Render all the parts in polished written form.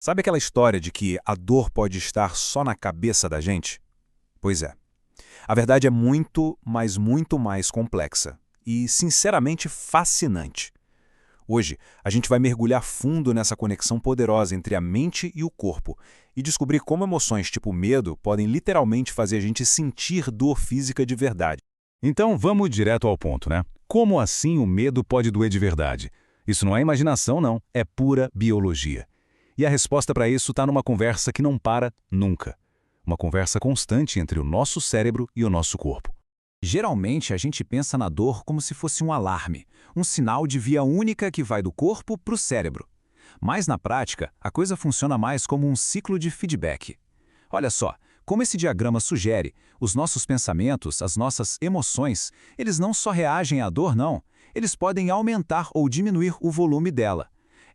Sabe aquela história de que a dor pode estar só na cabeça da gente? Pois é. A verdade é muito, mas muito mais complexa e, sinceramente, fascinante. Hoje, a gente vai mergulhar fundo nessa conexão poderosa entre a mente e o corpo e descobrir como emoções tipo medo podem literalmente fazer a gente sentir dor física de verdade. Então vamos direto ao ponto, né? Como assim o medo pode doer de verdade? Isso não é imaginação, não. É pura biologia. E a resposta para isso está numa conversa que não para nunca. Uma conversa constante entre o nosso cérebro e o nosso corpo. Geralmente, a gente pensa na dor como se fosse um alarme, um sinal de via única que vai do corpo para o cérebro. Mas, na prática, a coisa funciona mais como um ciclo de feedback. Olha só, como esse diagrama sugere, os nossos pensamentos, as nossas emoções, eles não só reagem à dor, não. Eles podem aumentar ou diminuir o volume dela.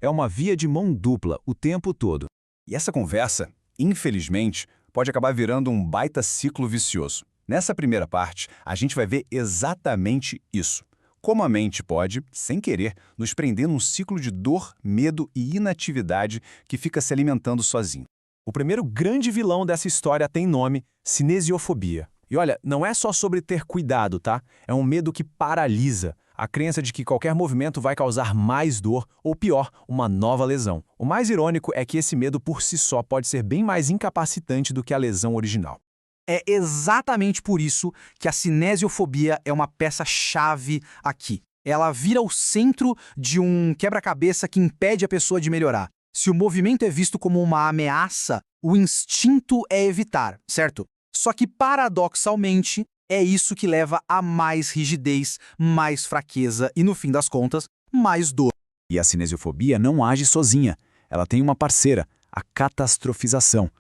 É uma via de mão dupla o tempo todo. E essa conversa, infelizmente, pode acabar virando um baita ciclo vicioso. Nessa primeira parte, a gente vai ver exatamente isso. Como a mente pode, sem querer, nos prender num ciclo de dor, medo e inatividade que fica se alimentando sozinho. O primeiro grande vilão dessa história tem nome: cinesiofobia. E olha, não é só sobre ter cuidado, tá? É um medo que paralisa. A crença de que qualquer movimento vai causar mais dor, ou pior, uma nova lesão. O mais irônico é que esse medo por si só pode ser bem mais incapacitante do que a lesão original. É exatamente por isso que a cinesiofobia é uma peça-chave aqui. Ela vira o centro de um quebra-cabeça que impede a pessoa de melhorar. Se o movimento é visto como uma ameaça, o instinto é evitar, certo? Só que, paradoxalmente, é isso que leva a mais rigidez, mais fraqueza e, no fim das contas, mais dor. E a cinesiofobia não age sozinha. Ela tem uma parceira, a catastrofização.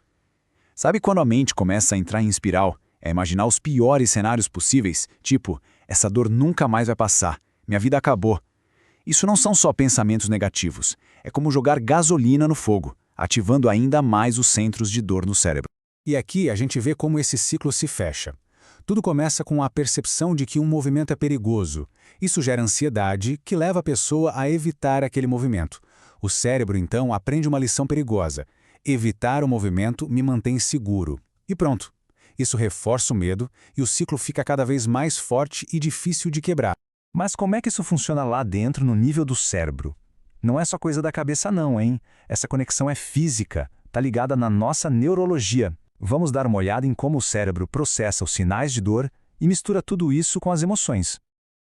Sabe quando a mente começa a entrar em espiral? É imaginar os piores cenários possíveis, tipo, essa dor nunca mais vai passar, minha vida acabou. Isso não são só pensamentos negativos, é como jogar gasolina no fogo, ativando ainda mais os centros de dor no cérebro. E aqui a gente vê como esse ciclo se fecha. Tudo começa com a percepção de que um movimento é perigoso. Isso gera ansiedade, que leva a pessoa a evitar aquele movimento. O cérebro, então, aprende uma lição perigosa. Evitar o movimento me mantém seguro. E pronto. Isso reforça o medo e o ciclo fica cada vez mais forte e difícil de quebrar. Mas como é que isso funciona lá dentro no nível do cérebro? Não é só coisa da cabeça não, hein? Essa conexão é física, tá ligada na nossa neurologia. Vamos dar uma olhada em como o cérebro processa os sinais de dor e mistura tudo isso com as emoções.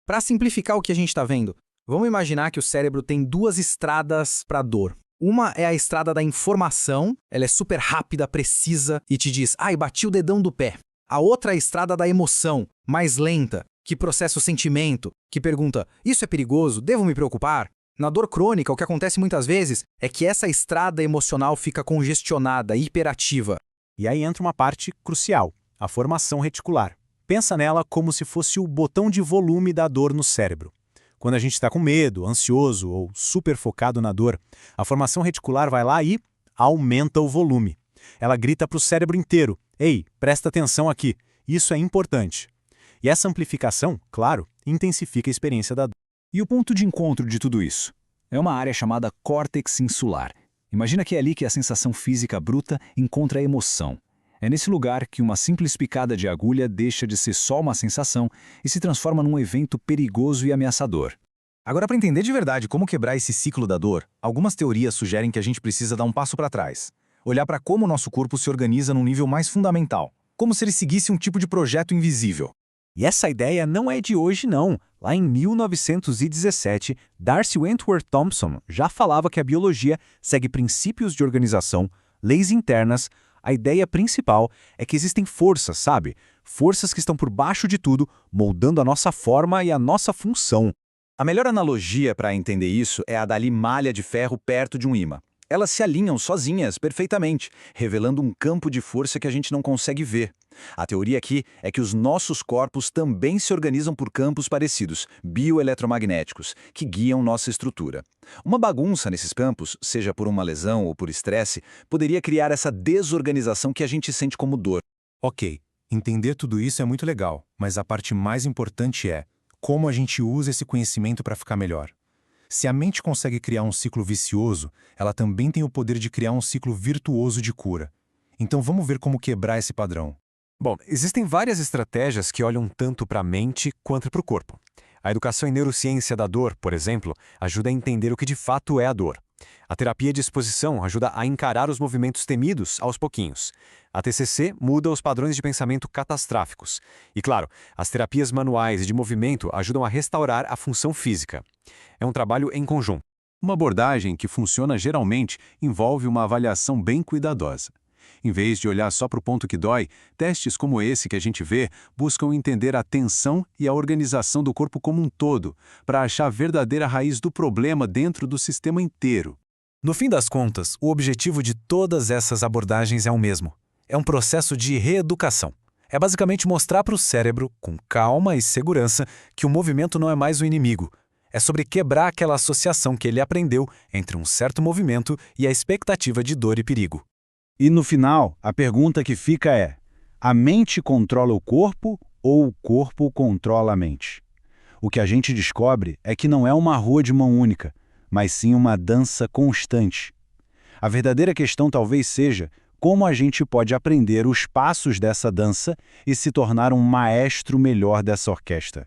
Para simplificar o que a gente está vendo, vamos imaginar que o cérebro tem duas estradas para dor. Uma é a estrada da informação, ela é super rápida, precisa e te diz: ai, bati o dedão do pé. A outra é a estrada da emoção, mais lenta, que processa o sentimento, que pergunta: isso é perigoso? Devo me preocupar? Na dor crônica, o que acontece muitas vezes é que essa estrada emocional fica congestionada, hiperativa. E aí entra uma parte crucial, a formação reticular. Pensa nela como se fosse o botão de volume da dor no cérebro. Quando a gente está com medo, ansioso ou super focado na dor, a formação reticular vai lá e aumenta o volume. Ela grita para o cérebro inteiro: ei, presta atenção aqui, isso é importante. E essa amplificação, claro, intensifica a experiência da dor. E o ponto de encontro de tudo isso? É uma área chamada córtex insular. Imagina que é ali que a sensação física bruta encontra a emoção. É nesse lugar que uma simples picada de agulha deixa de ser só uma sensação e se transforma num evento perigoso e ameaçador. Agora, para entender de verdade como quebrar esse ciclo da dor, algumas teorias sugerem que a gente precisa dar um passo para trás. Olhar para como o nosso corpo se organiza num nível mais fundamental. Como se ele seguisse um tipo de projeto invisível. E essa ideia não é de hoje, não. Lá em 1917, Darcy Wentworth Thompson já falava que a biologia segue princípios de organização, leis internas. A ideia principal é que existem forças, sabe? Forças que estão por baixo de tudo, moldando a nossa forma e a nossa função. A melhor analogia para entender isso é a da malha de ferro perto de um ímã. Elas se alinham sozinhas perfeitamente, revelando um campo de força que a gente não consegue ver. A teoria aqui é que os nossos corpos também se organizam por campos parecidos, bioeletromagnéticos, que guiam nossa estrutura. Uma bagunça nesses campos, seja por uma lesão ou por estresse, poderia criar essa desorganização que a gente sente como dor. Ok, entender tudo isso é muito legal, mas a parte mais importante é como a gente usa esse conhecimento para ficar melhor. Se a mente consegue criar um ciclo vicioso, ela também tem o poder de criar um ciclo virtuoso de cura. Então vamos ver como quebrar esse padrão. Bom, existem várias estratégias que olham tanto para a mente quanto para o corpo. A educação em neurociência da dor, por exemplo, ajuda a entender o que de fato é a dor. A terapia de exposição ajuda a encarar os movimentos temidos aos pouquinhos. A TCC muda os padrões de pensamento catastróficos. E, claro, as terapias manuais e de movimento ajudam a restaurar a função física. É um trabalho em conjunto. Uma abordagem que funciona geralmente envolve uma avaliação bem cuidadosa. Em vez de olhar só para o ponto que dói, testes como esse que a gente vê buscam entender a tensão e a organização do corpo como um todo, para achar a verdadeira raiz do problema dentro do sistema inteiro. No fim das contas, o objetivo de todas essas abordagens é o mesmo. É um processo de reeducação. É basicamente mostrar para o cérebro, com calma e segurança, que o movimento não é mais o inimigo. É sobre quebrar aquela associação que ele aprendeu entre um certo movimento e a expectativa de dor e perigo. E no final, a pergunta que fica é: a mente controla o corpo ou o corpo controla a mente? O que a gente descobre é que não é uma rua de mão única, mas sim uma dança constante. A verdadeira questão talvez seja como a gente pode aprender os passos dessa dança e se tornar um maestro melhor dessa orquestra.